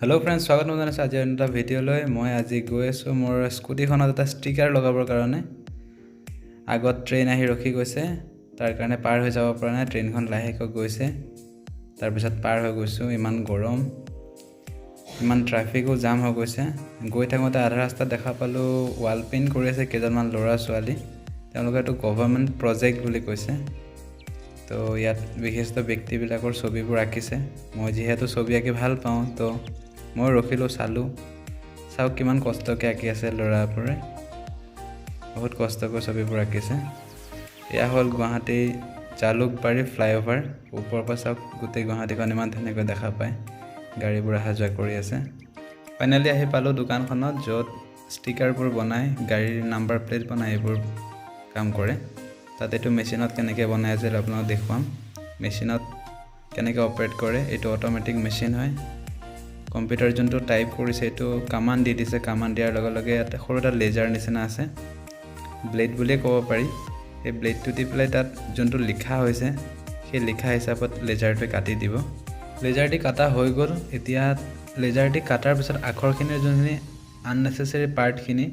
Hello friends स्वागत जनाइছোঁ আজি এটা ভিডিঅ'লৈ মই আজি গৈ আছোঁ মোৰ স্কুটিখনত এটা ষ্টিকাৰ লগাবৰ কাৰণে আগত ট্ৰেইন আহি ৰখি গৈছে তাৰ কাৰণে পাৰ হৈ যাব পৰা নাই ট্ৰেইনখন লাহেকৈ গৈছে তাৰ পিছত পাৰ হৈ গৈছোঁ ইমান গৰম ইমান ট্ৰাফিকো জাম হৈ গৈছে গৈ থাকোঁতে আধা ৰাস্তাত দেখা পালোঁ ৱাল পেইণ্ট কৰি আছে কেইজনমান ল'ৰা ছোৱালী তেওঁলোকে এইটো গভৰ্ণমেণ্ট প্ৰজেক্ট বুলি কৈছে তো ইয়াত বিশিষ্ট ব্যক্তিবিলাকৰ ছবিবোৰ আঁকিছে মই যিহেতু ছবি আঁকি ভাল পাওঁ তো মই ৰখিলোঁ চালোঁ চাওক কিমান কষ্টকৈ আঁকি আছে ল'ৰাবোৰে বহুত কষ্টকৈ ছবিবোৰ আঁকিছে এয়া হ'ল গুৱাহাটী জালুকবাৰী ফ্লাইঅভাৰ ওপৰৰ পৰা চাওক গোটেই গুৱাহাটীখন ইমান ধুনীয়াকৈ দেখা পায় গাড়ীবোৰ অহা যোৱা কৰি আছে ফাইনেলি আহি পালোঁ দোকানখনত য'ত ষ্টিকাৰবোৰ বনাই গাড়ীৰ নাম্বাৰ প্লেট বনাই এইবোৰ কাম কৰে তাত এইটো মেচিনত কেনেকৈ বনাই আছে আপোনাক দেখুৱাম মেচিনত কেনেকৈ অপাৰেট কৰে এইটো অট'মেটিক মেচিন হয় কম্পিউটাৰ যোনটো টাইপ কৰিছে এইটো কমাণ্ড দি দিছে কমাণ্ড দিয়াৰ লগে লগে এটা সৰু এটা লেজাৰ নিচিনা আছে ব্লেড বুলিয়ে ক'ব পাৰি এই ব্লেডটো দি পেলাই তাত যোনটো লিখা হৈছে সেই লিখা হিচাপত লেজাৰটোৱে কাটি দিব লেজাৰটি কাটা হৈ গ'ল এতিয়া লেজাৰটি কাটাৰ পিছত আখৰখিনিৰ যোনখিনি আননেচেচাৰী পাৰ্টখিনি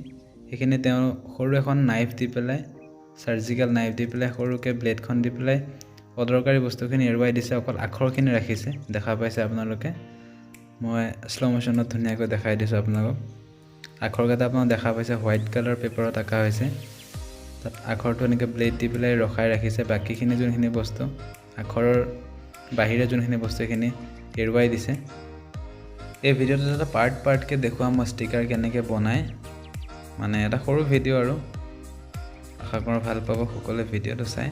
সেইখিনি তেওঁ সৰু এখন নাইফ দি পেলাই সাৰ্জিকেল নাইফ দি পেলাই সৰুকৈ ব্লেডখন দি পেলাই অদৰকাৰী বস্তুখিনি এৰুৱাই দিছে অকল আখৰখিনি ৰাখিছে দেখা পাইছে আপোনালোকে মই স্লো মোশনত ধুনীয়াকৈ দেখাই দিছোঁ আপোনালোকক আখৰকেইটা আপোনালোক দেখা পাইছে হোৱাইট কালাৰ পেপাৰত আঁকা হৈছে তাত আখৰটো এনেকৈ ব্লেড দি পেলাই ৰখাই ৰাখিছে বাকীখিনি যোনখিনি বস্তু আখৰৰ বাহিৰে যোনখিনি বস্তুখিনি এৰুৱাই দিছে এই ভিডিঅ'টোত এটা পাৰ্টকৈ দেখুৱাম মই ষ্টিকাৰ কেনেকৈ বনায় মানে এটা সৰু ভিডিঅ' আৰু আশা কৰোঁ ভাল পাব সকলোৱে ভিডিঅ'টো চাই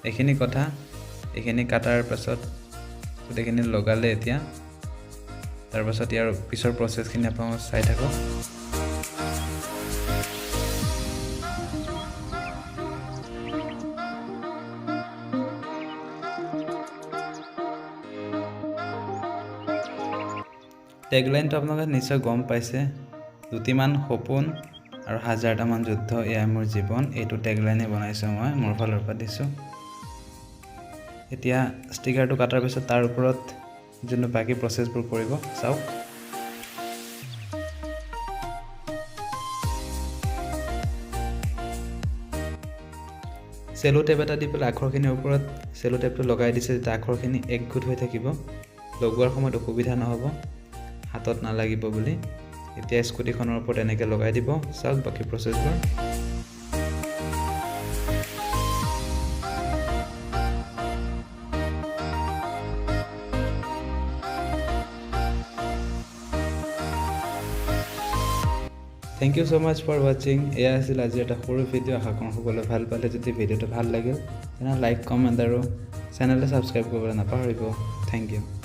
এইখিনি কথা এইখিনি কাটাৰ পাছত গোটেইখিনি লগালে এতিয়া তাৰ পাছত ইয়াৰ পিছৰ প্ৰচেছখিনি আপোনালোকে চাই থাকক টেগলাইনটো আপোনালোকে নিশ্চয় গম পাইছে দুটিমান সপোন আৰু হাজাৰটামান যুদ্ধ এয়াই মোৰ জীৱন এইটো টেগলাইনে বনাইছোঁ মই মোৰ ফালৰ পৰা দিছোঁ এতিয়া ষ্টিকাৰটো কাটাৰ পিছত তাৰ ওপৰত যোনটো বাকী প্ৰচেছবোৰ কৰিব চাওক চেলো টেপ এটা দি পেলাই আখৰখিনিৰ ওপৰত চেলো টেপটো লগাই দিছে যেতিয়া আখৰখিনি একগোট হৈ থাকিব লগোৱাৰ সময়ত অসুবিধা নহ'ব হাতত নালাগিব বুলি এতিয়া স্কুটিখনৰ ওপৰত এনেকৈ লগাই দিব চাওক বাকী প্ৰচেছবোৰ Thank you so much for watching. এয়া আছিল আজি এটা সৰু ভিডিঅ' আশা কৰোঁ সকলোৱে ভাল পালে যদি ভিডিঅ'টো ভাল লাগিল তেনেহ'লে লাইক কমেণ্ট আৰু চেনেলটো ছাবস্ক্ৰাইব কৰিবলৈ নাপাহৰিব থেংক ইউ